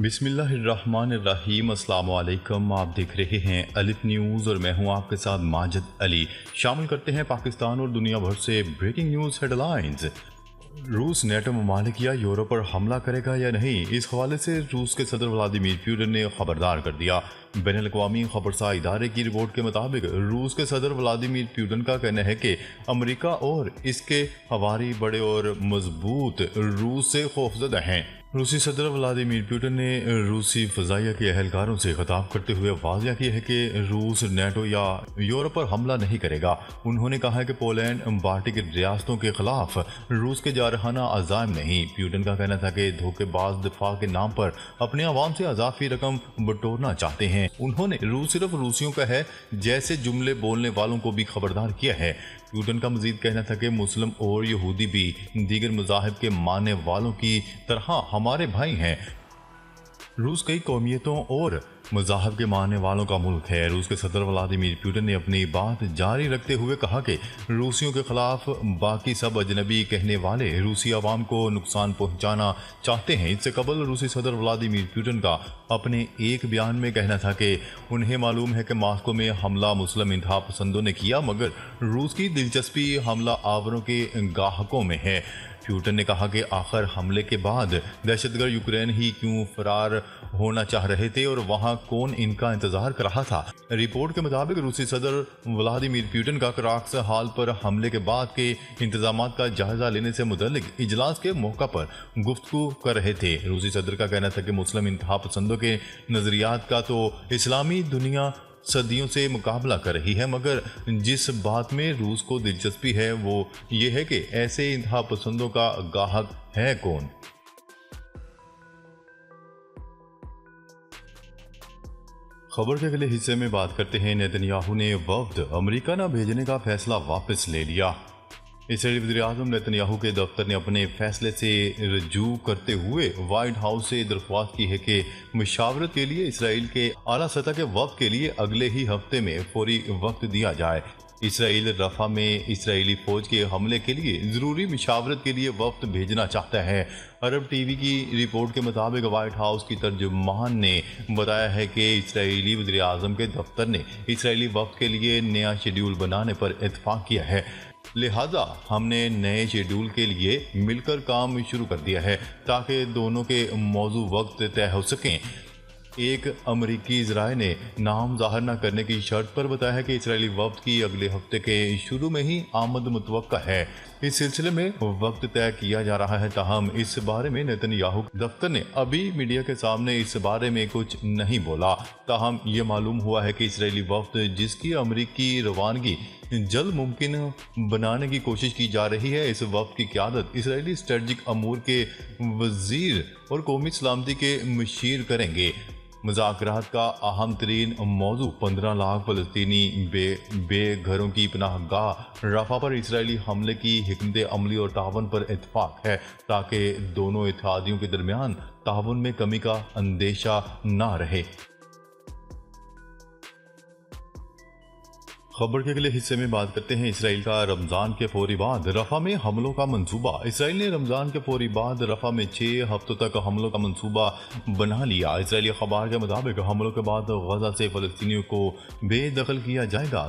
بسم اللہ الرحمن الرحیم۔ السلام علیکم، آپ دیکھ رہے ہیں الف نیوز اور میں ہوں آپ کے ساتھ ماجد علی۔ شامل کرتے ہیں پاکستان اور دنیا بھر سے بریکنگ نیوز ہیڈ لائنز۔ روس نیٹو ممالک یا یورپ پر حملہ کرے گا یا نہیں، اس حوالے سے روس کے صدر ولادیمیر پوٹن نے خبردار کر دیا۔ بین الاقوامی خبرساز ادارے کی رپورٹ کے مطابق روس کے صدر ولادیمیر پوٹن کا کہنا ہے کہ امریکہ اور اس کے حواری بڑے اور مضبوط روس سے خوفزدہ ہیں۔ روسی صدر ولادیمیر پوٹن نے روسی فضائیہ کے اہلکاروں سے خطاب کرتے ہوئے واضح کیا ہے کہ روس نیٹو یا یورپ پر حملہ نہیں کرے گا۔ انہوں نے کہا کہ پولینڈ بالٹک ریاستوں کے خلاف روس کے جارحانہ عزائم نہیں۔ پوٹن کا کہنا تھا کہ دھوکے باز دفاع کے نام پر اپنے عوام سے اضافی رقم بٹورنا چاہتے ہیں۔ انہوں نے روس صرف روسیوں کا ہے جیسے جملے بولنے والوں کو بھی خبردار کیا ہے۔ پوٹن کا مزید کہنا تھا کہ مسلم اور یہودی بھی دیگر مذاہب کے ماننے والوں کی طرح ہمارے بھائی ہیں۔ روس کئی قومیتوں اور مذاہب کے ماننے والوں کا ملک ہے۔ روس کے صدر ولادیمیر پوٹن نے اپنی بات جاری رکھتے ہوئے کہا کہ روسیوں کے خلاف باقی سب اجنبی کہنے والے روسی عوام کو نقصان پہنچانا چاہتے ہیں۔ اس سے قبل روسی صدر ولادیمیر پوٹن کا اپنے ایک بیان میں کہنا تھا کہ انہیں معلوم ہے کہ ماسکو میں حملہ مسلم انتہا پسندوں نے کیا، مگر روس کی دلچسپی حملہ آوروں کے گاہکوں میں ہے۔ پوٹن نے کہا کہ آخر حملے کے بعد دہشت گرد یوکرین ہی کیوں فرار ہونا چاہ رہے تھے اور وہاں کون ان کا انتظار کر رہا تھا۔ رپورٹ کے مطابق روسی صدر ولادیمیر پوٹن کا کراکس حال پر حملے کے بعد کے انتظامات کا جائزہ لینے سے متعلق اجلاس کے موقع پر گفتگو کر رہے تھے۔ روسی صدر کا کہنا تھا کہ مسلم انتہا پسندوں کے نظریات کا تو اسلامی دنیا صدیوں سے مقابلہ کر رہی ہے، مگر جس بات میں روس کو دلچسپی ہے وہ یہ ہے کہ ایسے انتہا پسندوں کا گاہک ہے کون۔ خبر کے اگلے حصے میں بات کرتے ہیں نیتن یاہو نے وفد امریکہ نہ بھیجنے کا فیصلہ واپس لے لیا۔ اسرائیلی وزیر اعظم نیتن یاہو کے دفتر نے اپنے فیصلے سے رجوع کرتے ہوئے وائٹ ہاؤس سے درخواست کی ہے کہ مشاورت کے لیے اسرائیل کے اعلیٰ سطح کے وفد کے لیے اگلے ہی ہفتے میں فوری وقت دیا جائے۔ اسرائیل رفح میں اسرائیلی فوج کے حملے کے لیے ضروری مشاورت کے لیے وفد بھیجنا چاہتا ہے۔ عرب ٹی وی کی رپورٹ کے مطابق وائٹ ہاؤس کی ترجمان نے بتایا ہے کہ اسرائیلی وزیر اعظم کے دفتر نے اسرائیلی وفد کے لیے نیا شیڈول بنانے پر اتفاق کیا ہے، لہٰذا ہم نے نئے شیڈول کے لیے مل کر کام شروع کر دیا ہے تاکہ دونوں کے موضوع وقت طے ہو سکیں۔ ایک امریکی ذرائع نے نام ظاہر نہ کرنے کی شرط پر بتایا ہے کہ اسرائیلی وفد کی اگلے ہفتے کے شروع میں ہی آمد متوقع ہے۔ اس سلسلے میں وقت طے کیا جا رہا ہے، تاہم اس بارے میں نیتن یاہو دفتر نے ابھی میڈیا کے سامنے اس بارے میں کچھ نہیں بولا۔ تاہم یہ معلوم ہوا ہے کہ اسرائیلی وفد جس کی امریکی روانگی جلد ممکن بنانے کی کوشش کی جا رہی ہے، اس وفد کی قیادت اسرائیلی اسٹریٹجک امور کے وزیر اور قومی سلامتی کے مشیر کریں گے۔ مذاکرات کا اہم ترین موضوع 15 لاکھ فلسطینی بے گھروں کی پناہ گاہ رفح پر اسرائیلی حملے کی حکمت عملی اور تعاون پر اتفاق ہے تاکہ دونوں اتحادیوں کے درمیان تعاون میں کمی کا اندیشہ نہ رہے۔ خبر کے اگلے حصے میں بات کرتے ہیں اسرائیل کا رمضان کے فوری بعد رفح میں حملوں کا منصوبہ۔ اسرائیل نے رمضان کے فوری بعد رفح میں 6 ہفتوں تک حملوں کا منصوبہ بنا لیا۔ اسرائیلی اخبار کے مطابق حملوں کے بعد غزہ سے فلسطینیوں کو بے دخل کیا جائے گا۔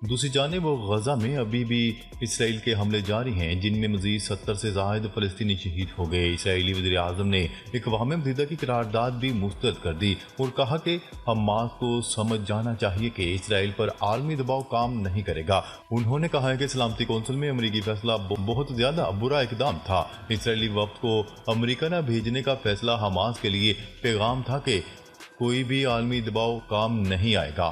دوسری جانب غزہ میں ابھی بھی اسرائیل کے حملے جاری ہیں، جن میں مزید 70 سے زائد فلسطینی شہید ہو گئے۔ اسرائیلی وزیر اعظم نے اقوام متحدہ کی قرارداد بھی مسترد کر دی اور کہا کہ حماس کو سمجھ جانا چاہیے کہ اسرائیل پر عالمی دباؤ کام نہیں کرے گا۔ انہوں نے کہا ہے کہ سلامتی کونسل میں امریکی فیصلہ بہت زیادہ برا اقدام تھا۔ اسرائیلی وفد کو امریکہ نہ بھیجنے کا فیصلہ حماس کے لیے پیغام تھا کہ کوئی بھی عالمی دباؤ کام نہیں آئے گا۔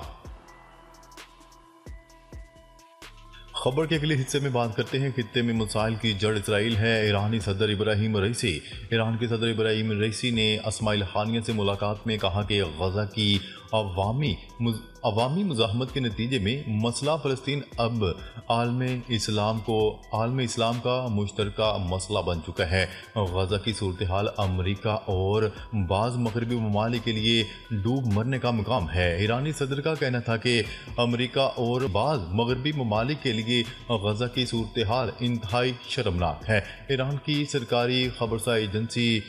خبر کے اگلے حصے میں بات کرتے ہیں خطے میں مسائل کی جڑ اسرائیل ہے۔ ایرانی صدر ابراہیم رئیسی ایران کے صدر ابراہیم رئیسی نے اسماعیل خانیہ سے ملاقات میں کہا کہ غزہ کی عوامی مزاحمت کے نتیجے میں مسئلہ فلسطین اب عالم اسلام کا مشترکہ مسئلہ بن چکا ہے۔ غزہ کی صورتحال امریکہ اور بعض مغربی ممالک کے لیے ڈوب مرنے کا مقام ہے۔ ایرانی صدر کا کہنا تھا کہ امریکہ اور بعض مغربی ممالک کے لیے غزہ کی صورتحال انتہائی شرمناک ہے۔ ایران کی سرکاری خبرساز ایجنسی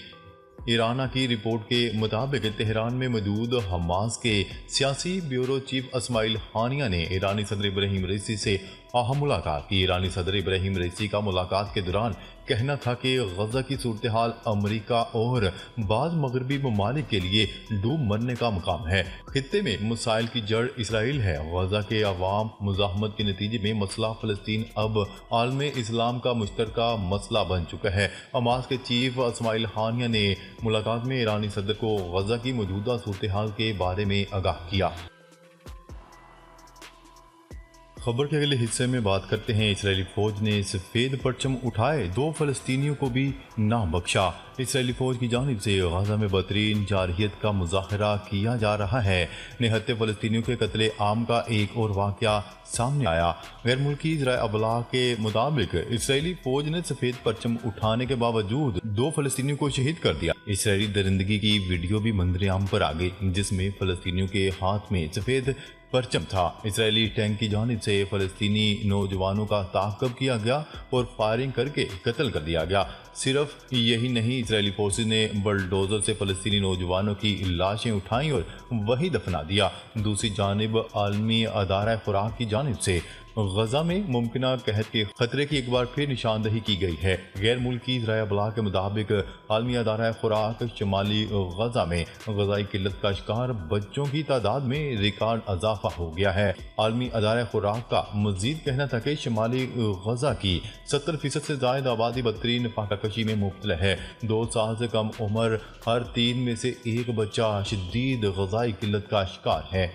ایرانا کی رپورٹ کے مطابق تہران میں موجود حماس کے سیاسی بیورو چیف اسماعیل ہانیہ نے ایرانی صدر ابراہیم رئیسی سے اہم ملاقات کی۔ ایرانی صدر ابراہیم رئیسی کا ملاقات کے دوران کہنا تھا کہ غزہ کی صورتحال امریکہ اور بعض مغربی ممالک کے لیے ڈوب مرنے کا مقام ہے۔ خطے میں مسائل کی جڑ اسرائیل ہے۔ غزہ کے عوام مزاحمت کے نتیجے میں مسئلہ فلسطین اب عالم اسلام کا مشترکہ مسئلہ بن چکا ہے۔ حماس کے چیف اسماعیل ہانیہ نے ملاقات میں ایرانی صدر کو غزہ کی موجودہ صورتحال کے بارے میں آگاہ کیا۔ خبر کے اگلے حصے میں بات کرتے ہیں۔ اسرائیلی فوج نے سفید پرچم اٹھائے، 2 فلسطینیوں کو بھی نہ بخشا۔ اسرائیلی فوج کی جانب سے غزہ میں بدترین جارحیت کا مظاہرہ کیا جا رہا ہے۔ نہتے فلسطینیوں کے قتل عام کا ایک اور واقعہ سامنے آیا۔ غیر ملکی ذرائع ابلاغ کے مطابق اسرائیلی فوج نے سفید پرچم اٹھانے کے باوجود 2 فلسطینیوں کو شہید کر دیا۔ اسرائیلی درندگی کی ویڈیو بھی منظر عام پر آ گئی، جس میں فلسطینیوں کے ہاتھ میں سفید پرچم تھا۔ اسرائیلی ٹینک کی جانب سے فلسطینی نوجوانوں کا تعاقب کیا گیا اور فائرنگ کر کے قتل کر دیا گیا۔ صرف یہی نہیں، اسرائیلی فورسز نے بلڈوزر سے فلسطینی نوجوانوں کی لاشیں اٹھائیں اور وہی دفنا دیا۔ دوسری جانب عالمی ادارہ خوراک کی جانب سے غزہ میں ممکنہ قحط کے خطرے کی ایک بار پھر نشاندہی کی گئی ہے۔ غیر ملکی ذرائع ابلاغ کے مطابق عالمی ادارہ خوراک شمالی غزہ میں غذائی قلت کا شکار بچوں کی تعداد میں ریکارڈ اضافہ ہو گیا ہے۔ عالمی ادارہ خوراک کا مزید کہنا تھا کہ شمالی غزہ کی 70% سے زائد آبادی بدترین فاقہ کشی میں مبتلا ہے۔ 2 سال سے کم عمر ہر 3 میں سے 1 بچہ شدید غذائی قلت کا شکار ہے۔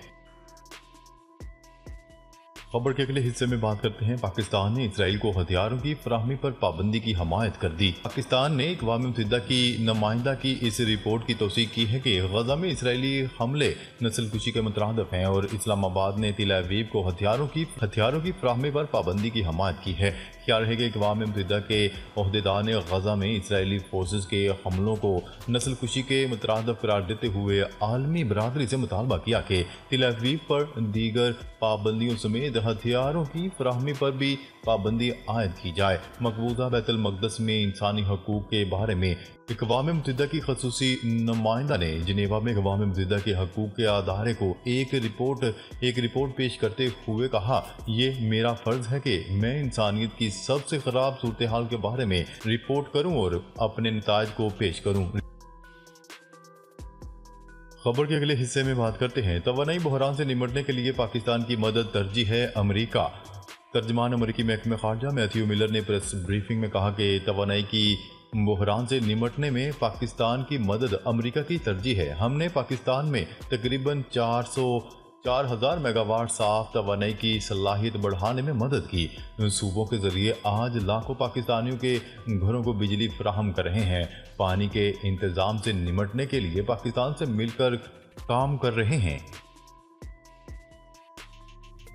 خبر کے اگلے حصے میں بات کرتے ہیں۔ پاکستان نے اسرائیل کو ہتھیاروں کی فراہمی پر پابندی کی حمایت کر دی۔ پاکستان نے اقوام متحدہ کی نمائندہ کی اس رپورٹ کی توثیق کی ہے کہ غزہ میں اسرائیلی حملے نسل کشی کے مترادف ہیں اور اسلام آباد نے تل ابیب کو ہتھیاروں کی فراہمی پر پابندی کی حمایت کی ہے۔ خیال ہے کہ اقوام متحدہ کے عہدیدار نے غزہ میں اسرائیلی فورسز کے حملوں کو نسل کشی کے مترادف قرار دیتے ہوئے عالمی برادری سے مطالبہ کیا کہ تل ابیب پر دیگر پابندیوں سمیت ہتھیاروں کی فراہمی پر بھی پابندی عائد کی جائے۔ مقبوضہ بیت المقدس میں انسانی حقوق کے بارے میں اقوام متحدہ کی خصوصی نمائندہ نے جنیوا میں اقوام متحدہ کے حقوق کے ادارے کو ایک رپورٹ پیش کرتے ہوئے کہا، یہ میرا فرض ہے کہ میں انسانیت کی سب سے خراب صورتحال کے بارے میں رپورٹ کروں اور اپنے نتائج کو پیش کروں۔ خبر کے اگلے حصے میں بات کرتے ہیں۔ توانائی بحران سے نمٹنے کے لیے پاکستان کی مدد ترجیح ہے امریکہ۔ ترجمان امریکی محکمہ خارجہ میتھیو ملر نے پریس بریفنگ میں کہا کہ توانائی کی بحران سے نمٹنے میں پاکستان کی مدد امریکہ کی ترجیح ہے۔ ہم نے پاکستان میں تقریباً 4,000 میگا واٹ صاف توانائی کی صلاحیت بڑھانے میں مدد کی۔ صوبوں کے ذریعے آج لاکھوں پاکستانیوں کے گھروں کو بجلی فراہم کر رہے ہیں۔ پانی کے انتظام سے نمٹنے کے لیے پاکستان سے مل کر کام کر رہے ہیں۔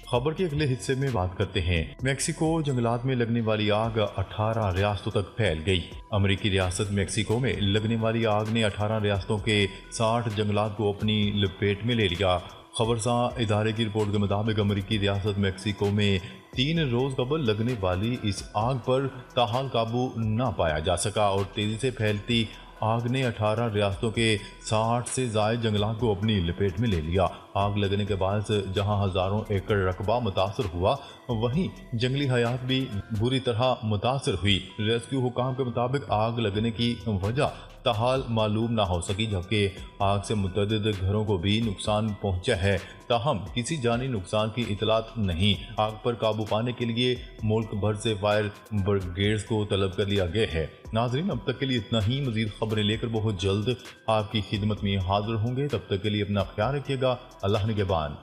خبر کے اگلے حصے میں بات کرتے ہیں۔ میکسیکو جنگلات میں لگنے والی آگ 18 ریاستوں تک پھیل گئی۔ امریکی ریاست میکسیکو میں لگنے والی آگ نے 18 ریاستوں کے 60 جنگلات کو اپنی لپیٹ میں لے لیا۔ خبرساں ادارے کی رپورٹ کے مطابق امریکی ریاست میکسیکو میں 3 روز قبل لگنے والی اس آگ پر تاحال قابو نہ پایا جا سکا اور تیزی سے پھیلتی آگ نے 18 ریاستوں کے 60 سے زائد جنگلات کو اپنی لپیٹ میں لے لیا۔ آگ لگنے کے باعث جہاں ہزاروں ایکڑ رقبہ متاثر ہوا، وہیں جنگلی حیات بھی بری طرح متاثر ہوئی۔ ریسکیو حکام کے مطابق آگ لگنے کی وجہ تاحال معلوم نہ ہو سکی، جبکہ آگ سے متعدد گھروں کو بھی نقصان پہنچا ہے، تاہم کسی جانی نقصان کی اطلاعات نہیں۔ آگ پر قابو پانے کے لیے ملک بھر سے فائر بریگیڈز کو طلب کر لیا گیا ہے۔ ناظرین، اب تک کے لیے اتنا ہی۔ مزید خبریں لے کر بہت جلد آپ کی خدمت میں حاضر ہوں گے۔ تب تک کے لیے اپنا خیال رکھیے گا۔ اللہ نگہبان۔